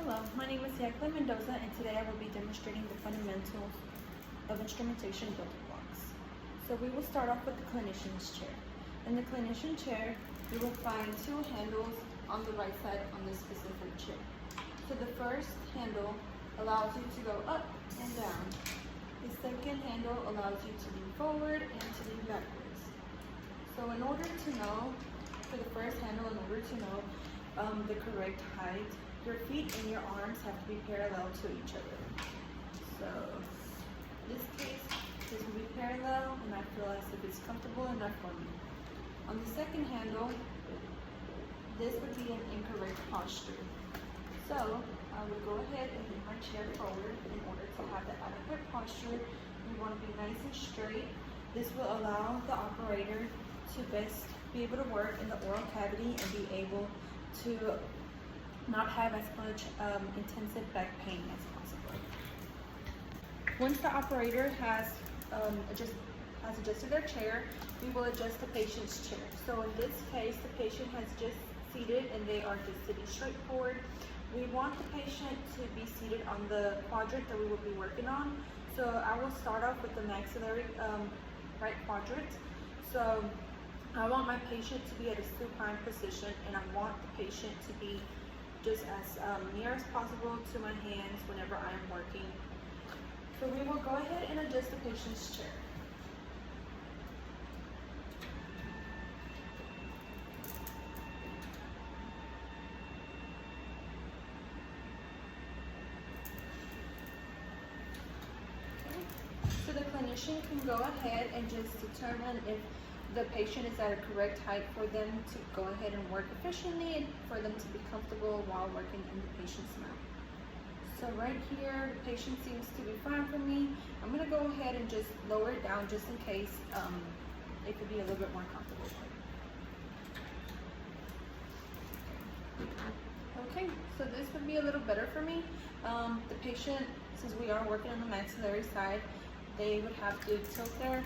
Hello, my name is Jacqueline Mendoza, and today I will be demonstrating the fundamentals of instrumentation building blocks. So we will start off with the clinician's chair. In the clinician chair, you will find two handles on the right side on this specific chair. So the first handle allows you to go up and down. The second handle allows you to lean forward and to lean backwards. So in order to know, for the first handle, in order to know the correct height, your feet and your arms have to be parallel to each other. So in this case, this will be parallel, and I feel as if it's comfortable enough for me. On the second handle, this would be an incorrect posture. So I would go ahead and move my chair forward in order to have the adequate posture. You want to be nice and straight. This will allow the operator to best be able to work in the oral cavity and be able to not have as much intensive back pain as possible. Once the operator has adjusted their chair, we will adjust the patient's chair. So in this case, the patient has just seated and they are just sitting straight forward. We want the patient to be seated on the quadrant that we will be working on. So I will start off with the maxillary right quadrant. So I want my patient to be at a supine position, and I want the patient to be just as near as possible to my hands whenever I am working. So we will go ahead and adjust the patient's chair. So the clinician can go ahead and just determine if the patient is at a correct height for them to go ahead and work efficiently and for them to be comfortable while working in the patient's mouth. So right here, the patient seems to be fine for me. I'm gonna go ahead and just lower it down just in case it could be a little bit more comfortable. Okay, so this would be a little better for me. The patient, since we are working on the maxillary side, they would have to tilt their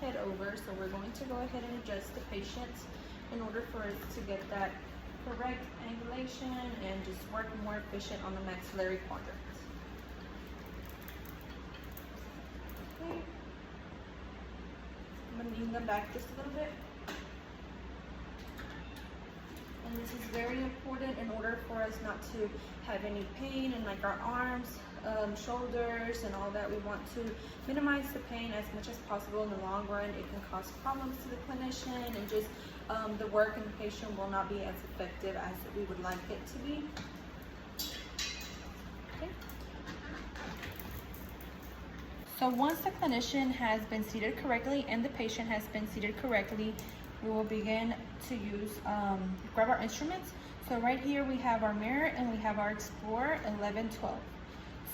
head over, so we're going to go ahead and adjust the patient in order for us to get that correct angulation and just work more efficient on the maxillary quadrant. Okay. I'm going to lean them back just a little bit. And this is very important in order for us not to have any pain in like our arms, shoulders, and all that. We want to minimize the pain as much as possible. In the long run, it can cause problems to the clinician, and just the work and the patient will not be as effective as we would like it to be. Okay. So once the clinician has been seated correctly and the patient has been seated correctly, we will begin to grab our instruments. So right here we have our mirror and we have our Explorer 1112.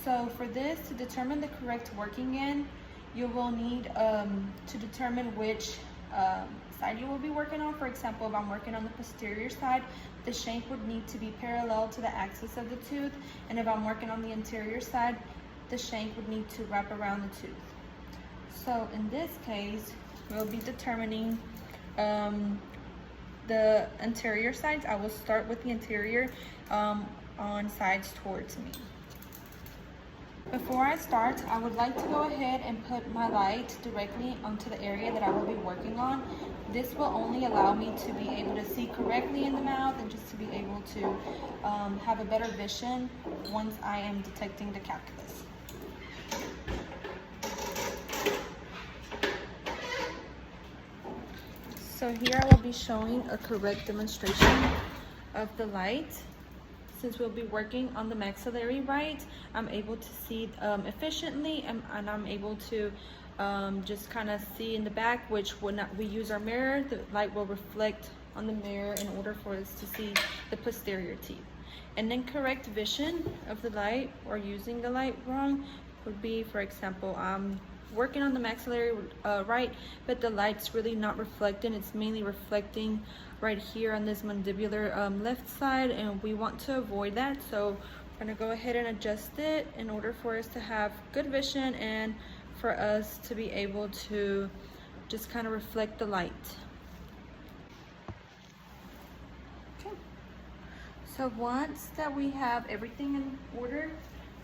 So for this, to determine the correct working end, you will need to determine which side you will be working on. For example, if I'm working on the posterior side, the shank would need to be parallel to the axis of the tooth. And if I'm working on the anterior side, the shank would need to wrap around the tooth. So in this case, we'll be determining the anterior sides. I will start with the anterior on sides towards me. Before I start, I would like to go ahead and put my light directly onto the area that I will be working on. This will only allow me to be able to see correctly in the mouth and just to be able to have a better vision once I am detecting the calculus. So here I will be showing a correct demonstration of the light. Since we'll be working on the maxillary right, I'm able to see efficiently, and I'm able to just kind of see in the back, which when we use our mirror, the light will reflect on the mirror in order for us to see the posterior teeth. An incorrect vision of the light or using the light wrong would be, for example, working on the maxillary right, but the light's really not reflecting. It's mainly reflecting right here on this mandibular left side, and we want to avoid that. So we're gonna go ahead and adjust it in order for us to have good vision and for us to be able to just kind of reflect the light. Okay. So once that we have everything in order,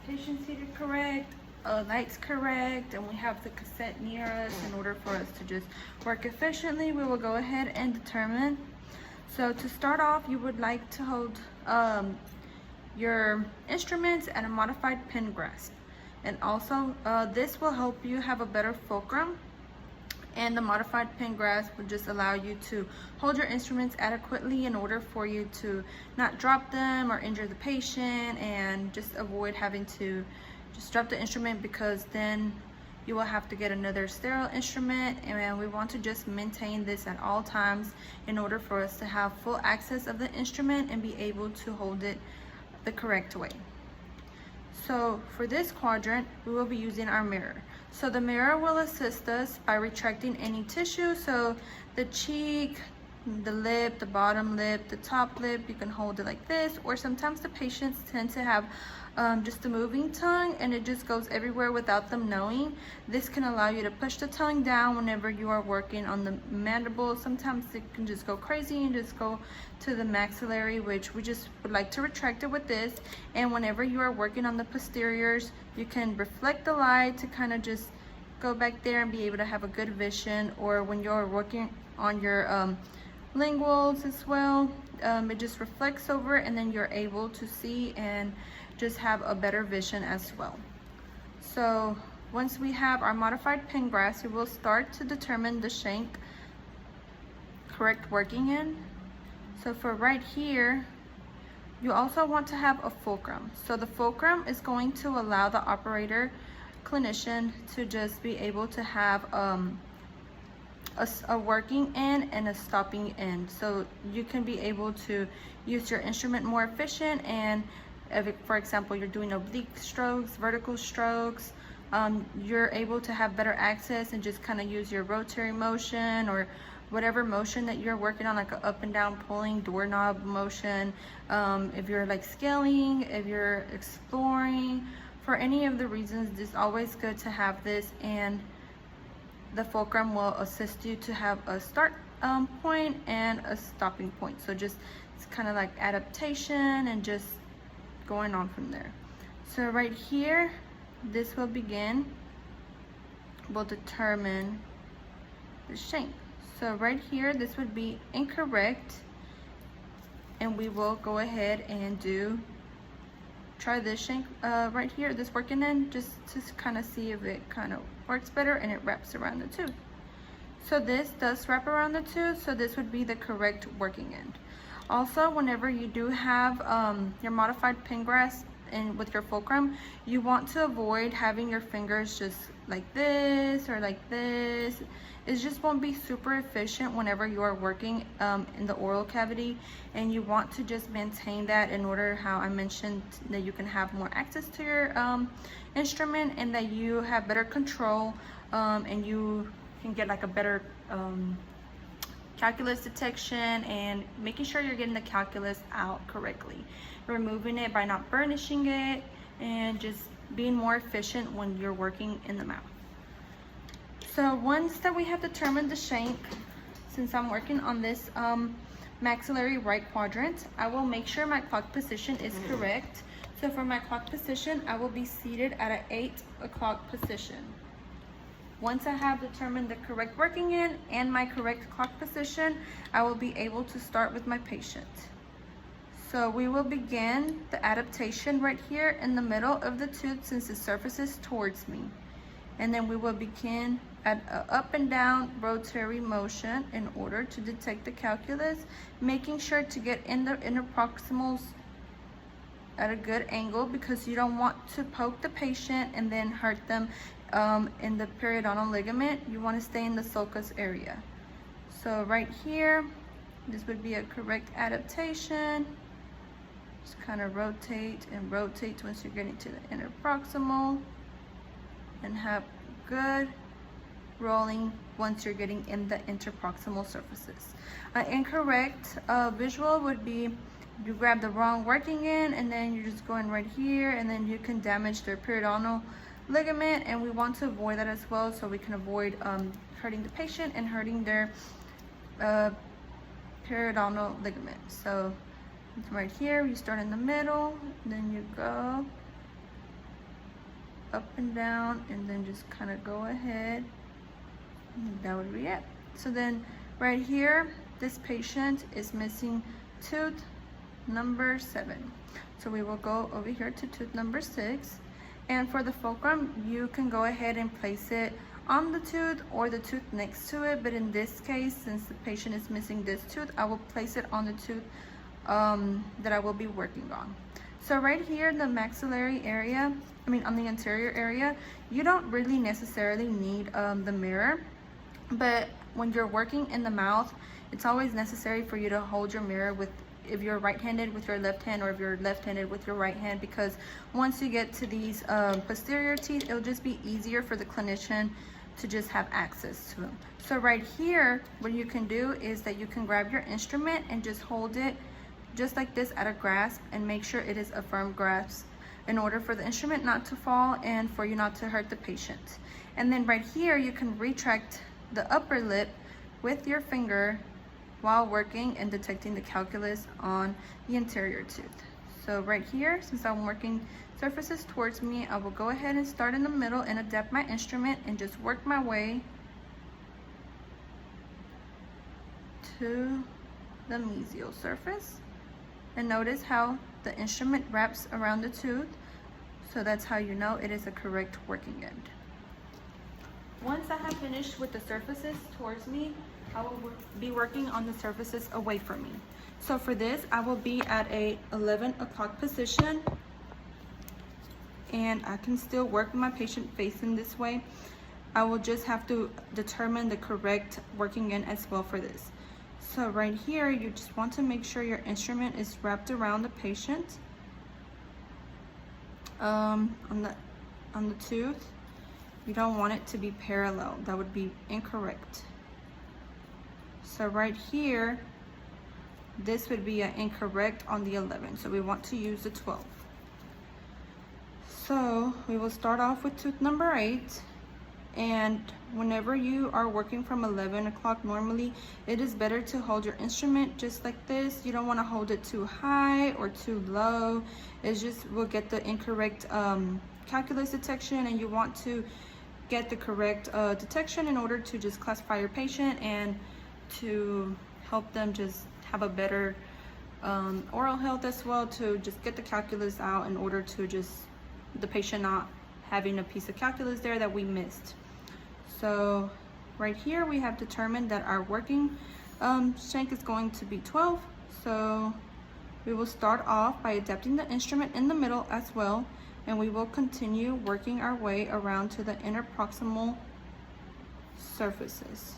patient seated correct, lights correct, and we have the cassette near us in order for us to just work efficiently, we will go ahead and determine. So to start off, you would like to hold your instruments at a modified pen grasp. And also, this will help you have a better fulcrum, and the modified pen grasp will just allow you to hold your instruments adequately in order for you to not drop them or injure the patient, and just avoid having to just drop the instrument, because then you will have to get another sterile instrument. And we want to just maintain this at all times in order for us to have full access of the instrument and be able to hold it the correct way. So for this quadrant, we will be using our mirror. So the mirror will assist us by retracting any tissue. So the cheek, the lip, the bottom lip, the top lip, you can hold it like this. Or sometimes the patients tend to have just a moving tongue, and it just goes everywhere without them knowing. This can allow you to push the tongue down whenever you are working on the mandible. Sometimes it can just go crazy and just go to the maxillary, which we just would like to retract it with this. And whenever you are working on the posteriors, you can reflect the light to kind of just go back there and be able to have a good vision. Or when you're working on your linguals as well, it just reflects over, and then you're able to see and just have a better vision as well. So once we have our modified pen grasp, we will start to determine the shank correct working in. So for right here, you also want to have a fulcrum. So the fulcrum is going to allow the operator clinician to just be able to have a working end and a stopping end. So you can be able to use your instrument more efficient, and if, for example, you're doing oblique strokes, vertical strokes, you're able to have better access and just kind of use your rotary motion or whatever motion that you're working on, like an up and down pulling doorknob motion. If you're like scaling, if you're exploring, for any of the reasons, it's always good to have this, and the fulcrum will assist you to have a start point and a stopping point. So just, it's kind of like adaptation and just going on from there. So right here, this will begin, will determine the shank. So right here, this would be incorrect, and we will go ahead and try this shank right here, this working end, just to kind of see if it kind of works better, and it wraps around the tooth. So this does wrap around the tooth, so this would be the correct working end. Also, whenever you do have your modified pen grasp and with your fulcrum, you want to avoid having your fingers just like this or like this. It just won't be super efficient whenever you are working in the oral cavity, and you want to just maintain that in order, how I mentioned, that you can have more access to your instrument, and that you have better control, and you can get like a better calculus detection, and making sure you're getting the calculus out correctly, removing it by not burnishing it, and just being more efficient when you're working in the mouth. So once that we have determined the shank, since I'm working on this maxillary right quadrant, I will make sure my clock position is correct. So for my clock position, I will be seated at an 8 o'clock position. Once I have determined the correct working end and my correct clock position, I will be able to start with my patient. So we will begin the adaptation right here in the middle of the tooth, since the surface is towards me. And then we will begin at an up and down rotary motion in order to detect the calculus, making sure to get in the interproximals at a good angle, because you don't want to poke the patient and then hurt them in the periodontal ligament. You want to stay in the sulcus area. So right here, this would be a correct adaptation. Just kind of rotate and rotate once you're getting to the interproximal, and have good rolling once you're getting in the interproximal surfaces. Incorrect visual would be you grab the wrong working end, and then you're just going right here, and then you can damage their periodontal ligament, and we want to avoid that as well, so we can avoid hurting the patient and hurting their periodontal ligament. So Right here, you start in the middle, then you go up and down, and then just kind of go ahead. And that would be it. So then right here, this patient is missing tooth number 7. So we will go over here to tooth number 6. And for the fulcrum, you can go ahead and place it on the tooth or the tooth next to it. But in this case, since the patient is missing this tooth, I will place it on the tooth that I will be working on. So right here in the maxillary area, on the anterior area, you don't really necessarily need the mirror, but when you're working in the mouth, it's always necessary for you to hold your mirror with, if you're right-handed, with your left hand, or if you're left-handed, with your right hand, because once you get to these posterior teeth, it'll just be easier for the clinician to just have access to them. So right here, what you can do is that you can grab your instrument and just hold it just like this at a grasp, and make sure it is a firm grasp in order for the instrument not to fall and for you not to hurt the patient. And then right here, you can retract the upper lip with your finger while working and detecting the calculus on the anterior tooth. So right here, since I'm working surfaces towards me, I will go ahead and start in the middle and adapt my instrument and just work my way to the mesial surface. And notice how the instrument wraps around the tooth, so that's how you know it is a correct working end. Once I have finished with the surfaces towards me, I will be working on the surfaces away from me. So for this, I will be at a 11 o'clock position, and I can still work my patient facing this way. I will just have to determine the correct working end as well for this. So right here, you just want to make sure your instrument is wrapped around the patient on the tooth. You don't want it to be parallel. That would be incorrect. So right here, this would be an incorrect on the 11. So we want to use the 12. So we will start off with tooth number 8. And whenever you are working from 11 o'clock normally, it is better to hold your instrument just like this. You don't want to hold it too high or too low. It just will get the incorrect calculus detection, and you want to get the correct detection in order to just classify your patient and to help them just have a better oral health as well, to just get the calculus out in order to just the patient not having a piece of calculus there that we missed. So right here, we have determined that our working shank is going to be 12. So we will start off by adapting the instrument in the middle as well, and we will continue working our way around to the interproximal surfaces.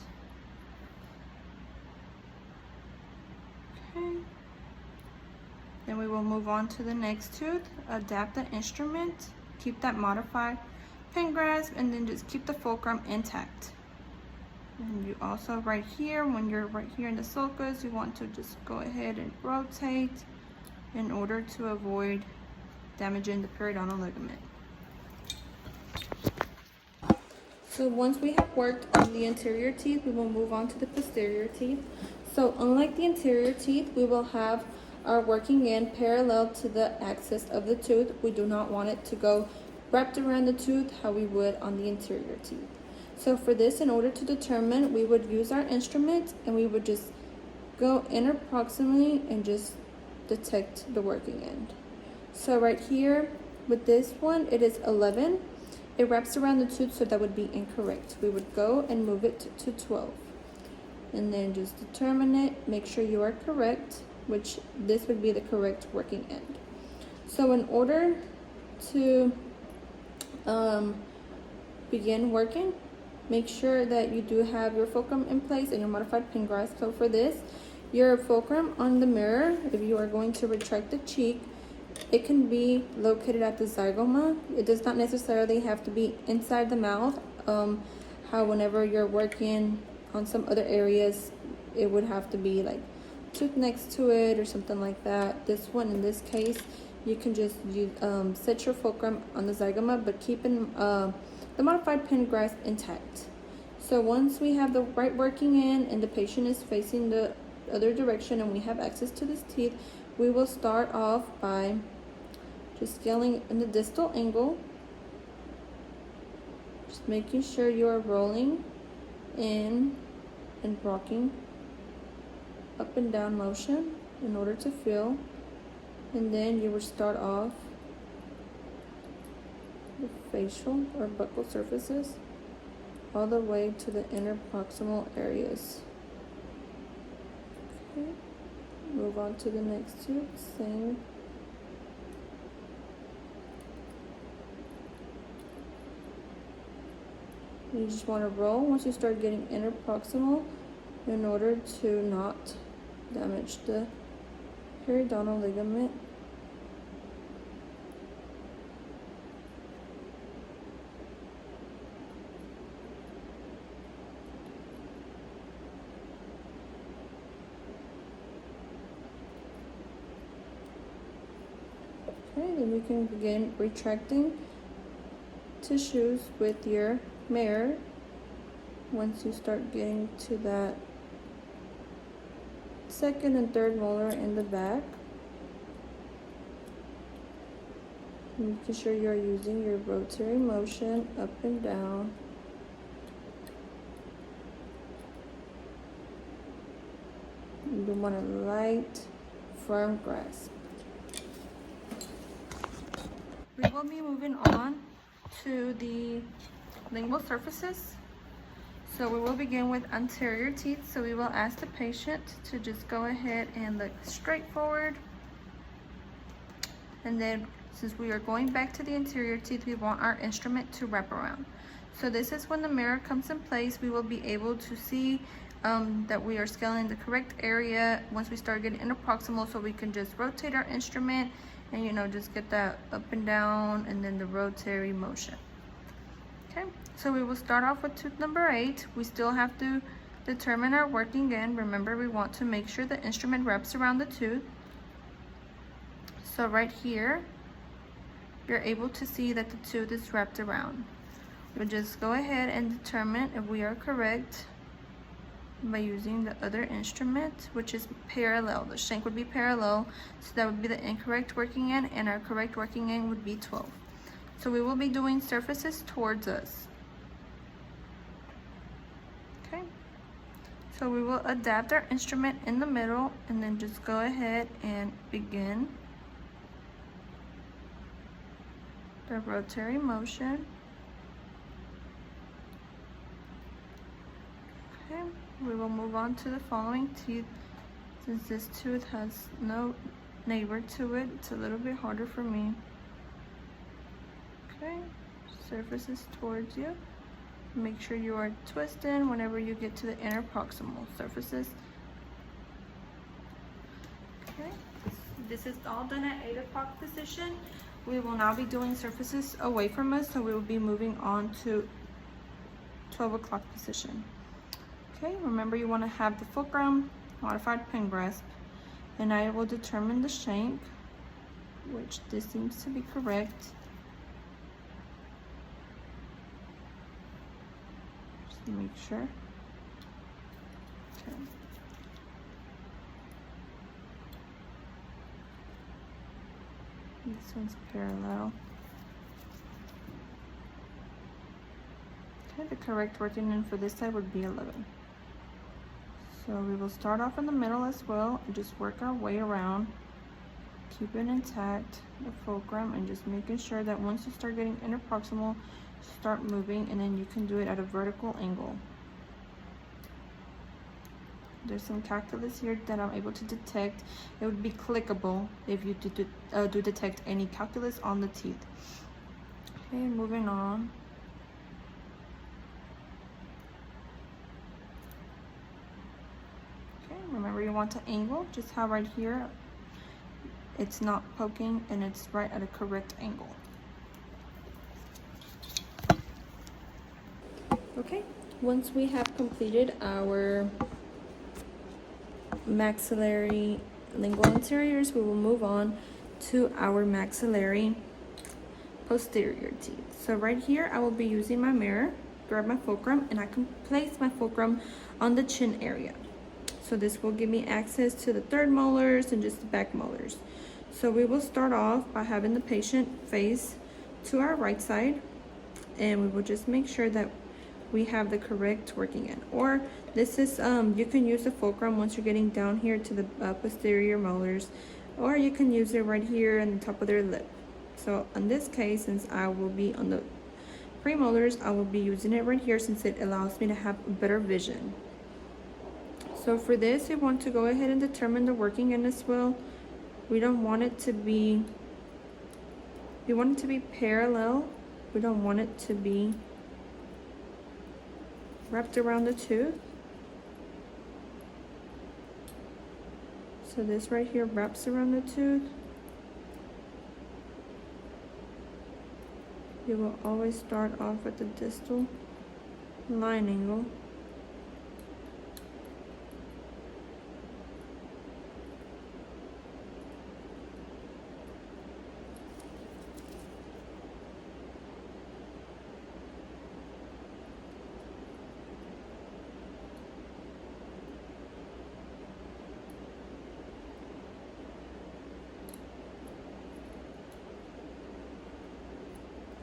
Okay. Then we will move on to the next tooth, adapt the instrument, keep that modified pen grasp, and then just keep the fulcrum intact. And you also right here, when you're right here in the sulcus, you want to just go ahead and rotate in order to avoid damaging the periodontal ligament. So once we have worked on the anterior teeth, we will move on to the posterior teeth. So unlike the anterior teeth, we will have our working end parallel to the axis of the tooth. We do not want it to go wrapped around the tooth how we would on the interior teeth. So for this, in order to determine, we would use our instrument and we would just go interproximally and just detect the working end. So right here with this one, it is 11. It wraps around the tooth, so that would be incorrect. We would go and move it to 12. And then just determine it, make sure you are correct, which this would be the correct working end. So in order to begin working, make sure that you do have your fulcrum in place and your modified pin grasp. So for this, your fulcrum on the mirror, if you are going to retract the cheek, it can be located at the zygoma. It does not necessarily have to be inside the mouth. How whenever you're working on some other areas, it would have to be like tooth next to it or something like that. This one, in this case, you can just use, set your fulcrum on the zygoma, but keeping the modified pin grasp intact. So once we have the right working end and the patient is facing the other direction and we have access to this teeth, we will start off by just scaling in the distal angle, just making sure you are rolling in and rocking up and down motion in order to fill. And then you will start off the facial or buccal surfaces all the way to the inner proximal areas. Okay. Move on to the next two, same. You just want to roll once you start getting inner proximal in order to not damage the periodontal ligament. Okay, then we can begin retracting tissues with your mirror once you start getting to that second and third molar in the back. Making sure you're using your rotary motion up and down. You want a light, firm grasp. We will be moving on to the lingual surfaces. So we will begin with anterior teeth. So we will ask the patient to just go ahead and look straight forward. And then since we are going back to the anterior teeth, we want our instrument to wrap around. So this is when the mirror comes in place. We will be able to see that we are scaling the correct area once we start getting interproximal, so we can just rotate our instrument and, you know, just get that up and down and then the rotary motion. Okay, so we will start off with tooth number 8. We still have to determine our working end. Remember, we want to make sure the instrument wraps around the tooth. So right here, you're able to see that the tooth is wrapped around. We'll just go ahead and determine if we are correct by using the other instrument, which is parallel. The shank would be parallel, so that would be the incorrect working end, and our correct working end would be 12. So we will be doing surfaces towards us. Okay, so we will adapt our instrument in the middle and then just go ahead and begin the rotary motion. Okay, we will move on to the following teeth. Since this tooth has no neighbor to it, it's a little bit harder for me. Okay, surfaces towards you. Make sure you are twisting whenever you get to the inner proximal surfaces. Okay, this is all done at 8 o'clock position. We will now be doing surfaces away from us, so we will be moving on to 12 o'clock position. Okay, remember you want to have the fulcrum, modified pen grasp, and I will determine the shank, which this seems to be correct. Just to make sure. Okay. This one's parallel. Okay, the correct working end for this side would be 11. So we will start off in the middle as well and just work our way around. Keep it intact, the fulcrum, and just making sure that once you start getting interproximal, start moving, and then you can do it at a vertical angle. There's some calculus here that I'm able to detect. It would be clickable if you do detect any calculus on the teeth. Okay, moving on. Okay, remember you want to angle, just how right here it's not poking and it's right at a correct angle. Okay, once we have completed our maxillary lingual anteriors, we will move on to our maxillary posterior teeth. So right here, I will be using my mirror, grab my fulcrum, and I can place my fulcrum on the chin area. So this will give me access to the third molars and just the back molars. So we will start off by having the patient face to our right side, and we will just make sure that we have the correct working end. Or this is, you can use the fulcrum once you're getting down here to the posterior molars, or you can use it right here on the top of their lip. So in this case, since I will be on the premolars, I will be using it right here since it allows me to have better vision. So for this, you want to go ahead and determine the working end as well. We don't want it to be, we want it to be parallel. We don't want it to be wrapped around the tooth. So this right here wraps around the tooth. You will always start off at the distal line angle.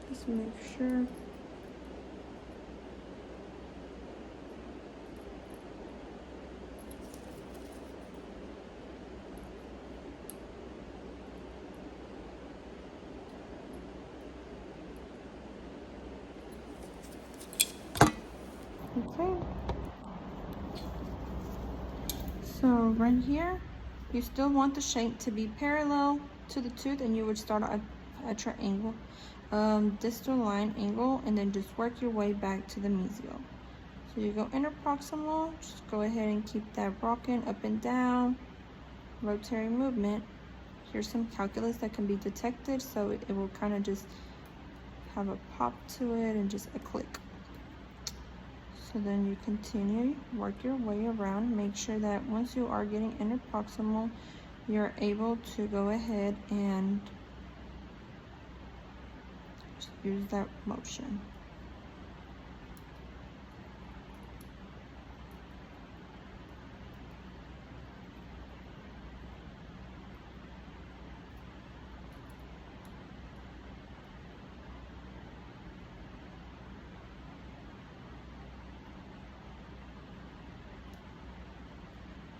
Just make sure. Okay. So right here, you still want the shape to be parallel to the tooth, and you would start at a triangle. Distal line angle, and then just work your way back to the mesial. So you go interproximal, just go ahead and keep that rocking up and down, rotary movement. Here's some calculus that can be detected, so it will kind of just have a pop to it and just a click. So then you continue, work your way around, make sure that once you are getting interproximal, you're able to go ahead and use that motion.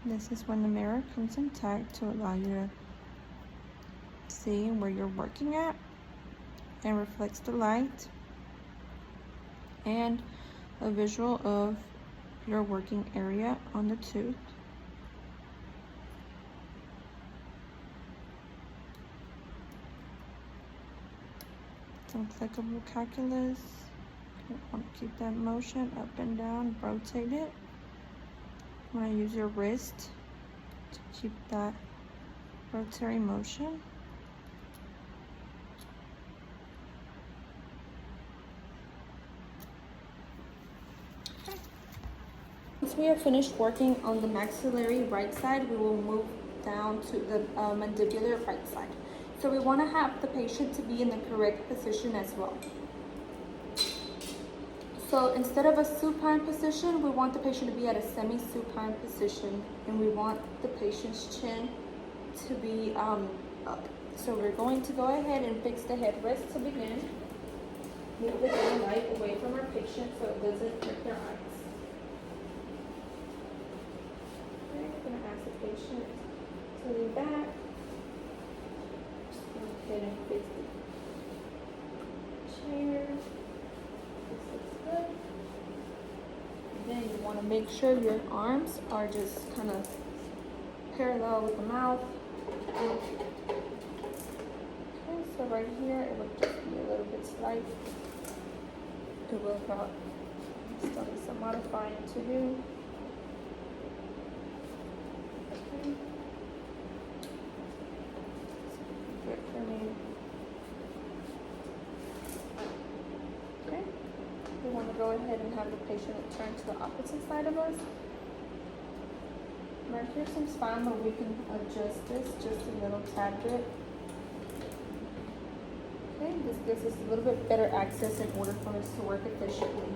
This is when the mirror comes intact to allow you to see where you're working at, and reflects the light and a visual of your working area on the tooth. Some clickable calculus. You want to keep that motion up and down, rotate it. You want to use your wrist to keep that rotary motion. Once we are finished working on the maxillary right side, we will move down to the mandibular right side. So we want to have the patient to be in the correct position as well. So instead of a supine position, we want the patient to be at a semi-supine position, and we want the patient's chin to be up. So we're going to go ahead and fix the headrest to begin. Move the dim light away from our patient so it doesn't hurt their eyes. Okay, I'm going to ask the patient to lean back. Just go ahead and fix the chair. This looks good. And then you want to make sure your arms are just kind of parallel with the mouth. Okay, so right here it would just be a little bit slight. It will not still need some modifying to do. Okay. Good for me. Okay. We want to go ahead and have the patient turn to the opposite side of us. Right here's some spine where we can adjust this just a little tad bit. Okay, this gives us a little bit better access in order for us to work efficiently.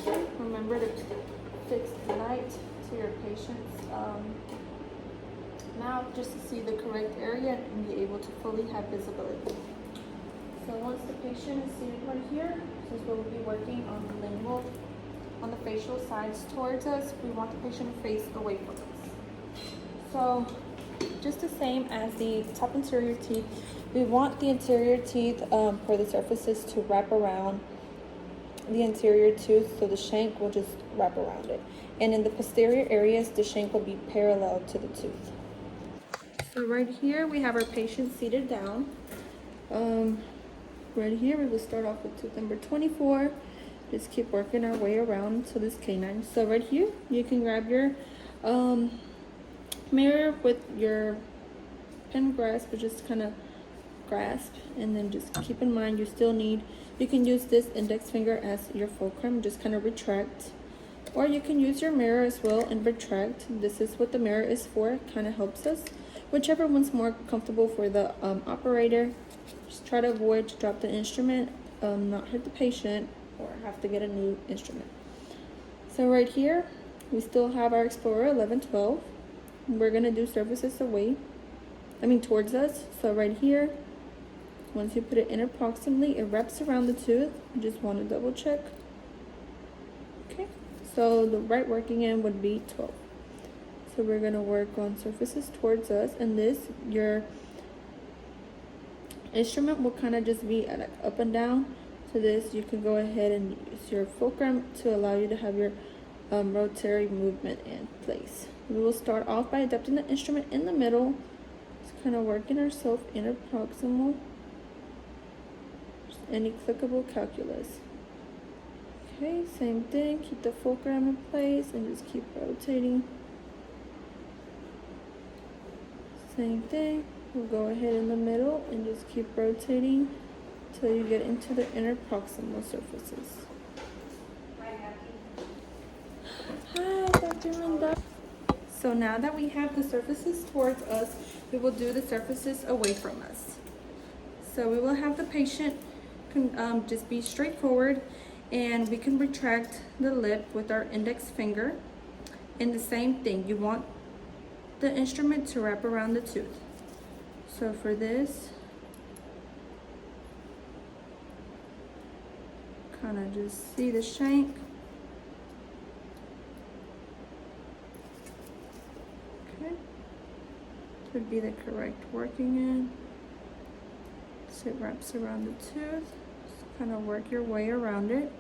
Okay, remember to fix the light to into your patient's mouth just to see the correct area and be able to fully have visibility. So once the patient is seated right here, since we will be working on the lingual, on the facial sides towards us, we want the patient to face away from us. So just the same as the top anterior teeth, we want the anterior teeth for the surfaces to wrap around the anterior tooth, so the shank will just wrap around it. And in the posterior areas, the shank will be parallel to the tooth. So right here, we have our patient seated down. Right here, we will start off with tooth number 24. Just keep working our way around to this canine. So right here, you can grab your mirror with your pen grasp, but just kind of grasp, and then just keep in mind you can use this index finger as your fulcrum, just kind of retract, or you can use your mirror as well and retract. This is what the mirror is for, it kind of helps us, whichever one's more comfortable for the operator. Just try to avoid to drop the instrument, not hurt the patient or have to get a new instrument. So right here we still have our Explorer 1112. We're gonna do surfaces towards us. So right here, once you put it interproximally, it wraps around the tooth. You just want to double check. Okay, so the right working end would be 12. So we're going to work on surfaces towards us, and your instrument will kind of just be like up and down. So this, you can go ahead and use your fulcrum to allow you to have your rotary movement in place. We will start off by adapting the instrument in the middle. Just kind of working ourselves interproximal. Any clickable calculus. Okay, same thing. Keep the fulcrum in place and just keep rotating. Same thing. We'll go ahead in the middle and just keep rotating until you get into the interproximal surfaces. Hi, Dr. Linda. So now that we have the surfaces towards us, we will do the surfaces away from us. So we will have the patient just be straightforward, and we can retract the lip with our index finger. And the same thing, you want the instrument to wrap around the tooth. So for this, kind of just see the shank. Okay, would be the correct working end. So it wraps around the tooth. Just kind of work your way around it.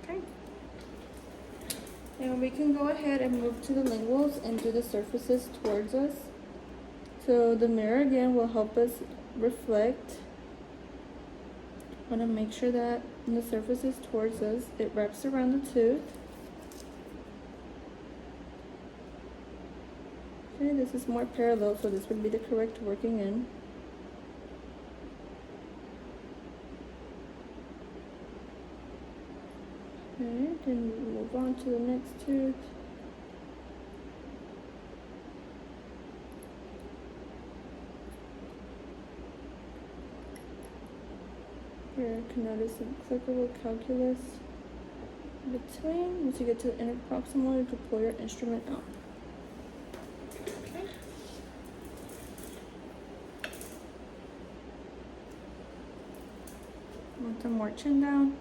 Okay. And we can go ahead and move to the linguals and do the surfaces towards us. So the mirror again will help us reflect. Want to make sure that when the surface is towards us, it wraps around the tooth. Okay, this is more parallel, so this would be the correct working end. Okay, then we move on to the next tooth. Here, I can notice some clickable calculus between. Once you get to the interproximal, you can pull your instrument out. Okay. Want some more chin down.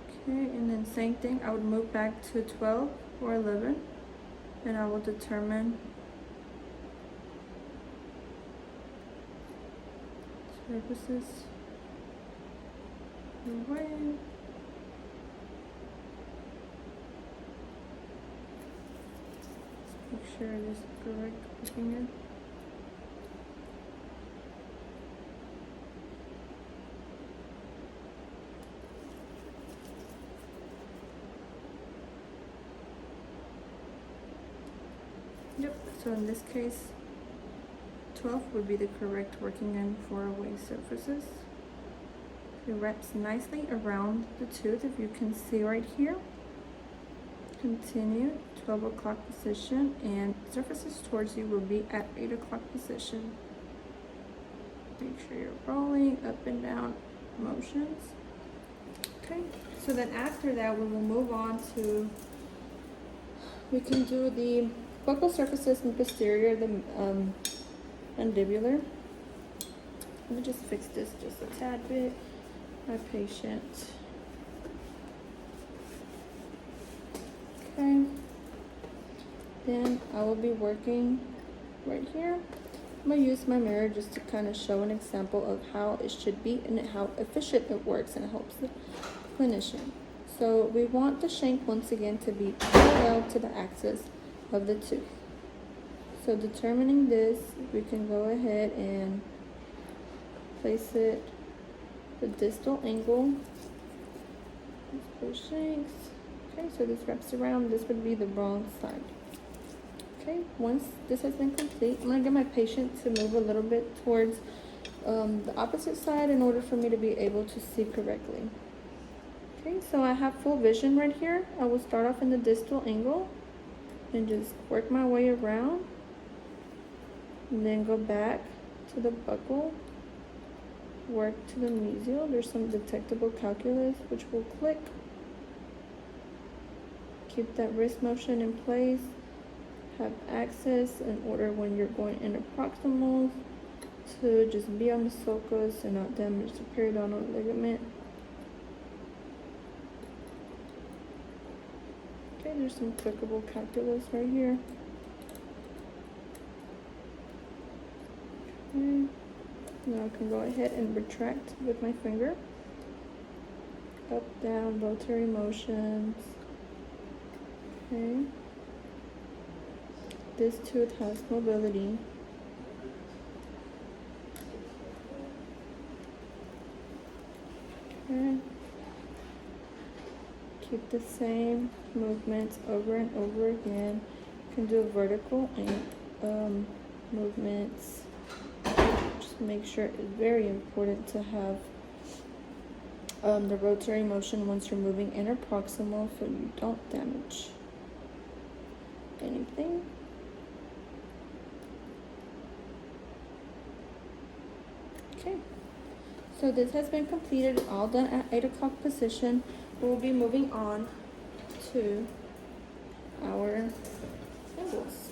Okay, and then same thing, I would move back to 12 or 11, and I will determine surfaces. Away. Let's make sure it is correct looking in. Yep, so in this case 12 would be the correct working end for away surfaces. It wraps nicely around the tooth, if you can see right here. Continue 12 o'clock position, and surfaces towards you will be at 8 o'clock position. Make sure you're rolling up and down motions. Okay, so then after that, we will move on to, we can do the buccal surfaces and posterior, the mandibular. Let me just fix this just a tad bit. My patient. Okay. Then I will be working right here. I'm gonna use my mirror just to kind of show an example of how it should be and how efficient it works and helps the clinician. So we want the shank once again to be parallel to the axis of the tooth. So determining this, we can go ahead and place it the distal angle. Let's put shanks. Okay, so this wraps around. This would be the wrong side. Okay, once this has been complete, I'm gonna get my patient to move a little bit towards the opposite side in order for me to be able to see correctly. Okay, so I have full vision right here. I will start off in the distal angle and just work my way around and then go back to the buccal, work to the mesial. There's some detectable calculus which will click. Keep that wrist motion in place. Have access in order when you're going interproximal to just be on the sulcus and not damage the periodontal ligament. Okay, there's some clickable calculus right here. Okay. Now I can go ahead and retract with my finger. Up, down, rotary motions. Okay. This tooth has mobility. Okay. Keep the same movements over and over again. You can do vertical and movements. Just make sure it's very important to have the rotary motion once you're moving interproximal so you don't damage anything. Okay, so this has been completed, all done at 8 o'clock position. We'll be moving on to our angles.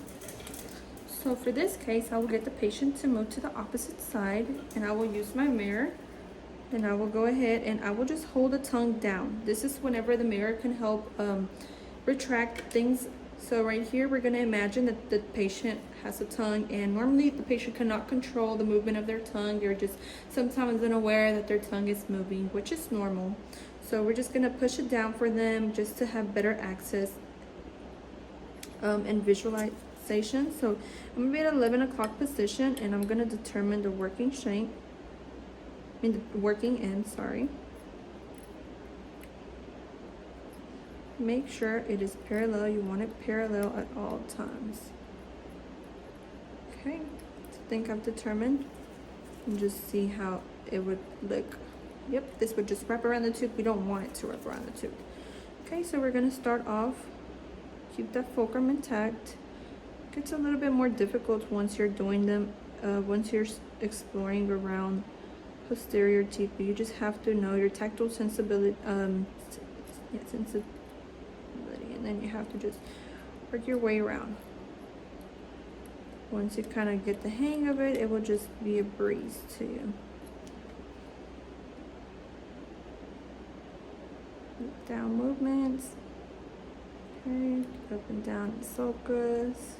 So for this case, I will get the patient to move to the opposite side and I will use my mirror. Then I will go ahead and I will just hold the tongue down. This is whenever the mirror can help retract things. So right here, we're gonna imagine that the patient has a tongue and normally the patient cannot control the movement of their tongue. They're just sometimes unaware that their tongue is moving, which is normal. So we're just gonna push it down for them just to have better access and visualization. So I'm gonna be at 11 o'clock position and I'm gonna determine the working shank, the working end, sorry. Make sure it is parallel. You want it parallel at all times. Okay, I think I've determined. And just see how it would look. Yep, this would just wrap around the tooth. We don't want it to wrap around the tooth. Okay, so we're gonna start off. Keep that fulcrum intact. It gets a little bit more difficult once you're doing them, once you're exploring around posterior teeth, but you just have to know your tactile sensibility, sensibility, and then you have to just work your way around. Once you kind of get the hang of it, it will just be a breeze to you. Down movements. Okay, up and down the sulcus.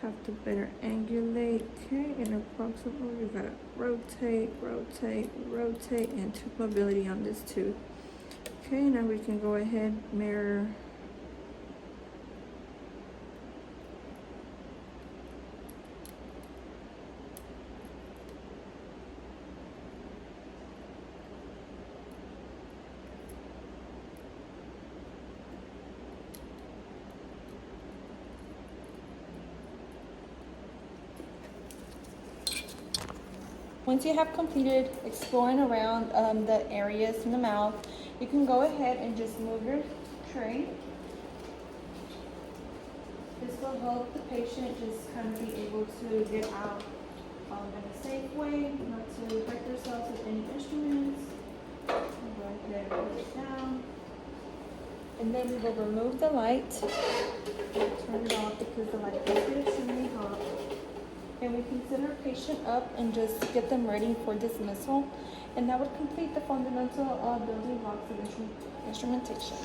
Have to better angulate. Okay, interproximal. You gotta rotate, rotate, rotate, and tooth mobility on this tooth. Okay, now we can go ahead, mirror. Once you have completed exploring around the areas in the mouth, you can go ahead and just move your tray. This will help the patient just kind of be able to get out in a safe way, not to hurt yourselves with any instruments. Go ahead, put it down. And then we will remove the light. Turn it off because the light does get extremely hot. And we can sit our patient up and just get them ready for dismissal. And that would complete the fundamental building blocks of instrumentation.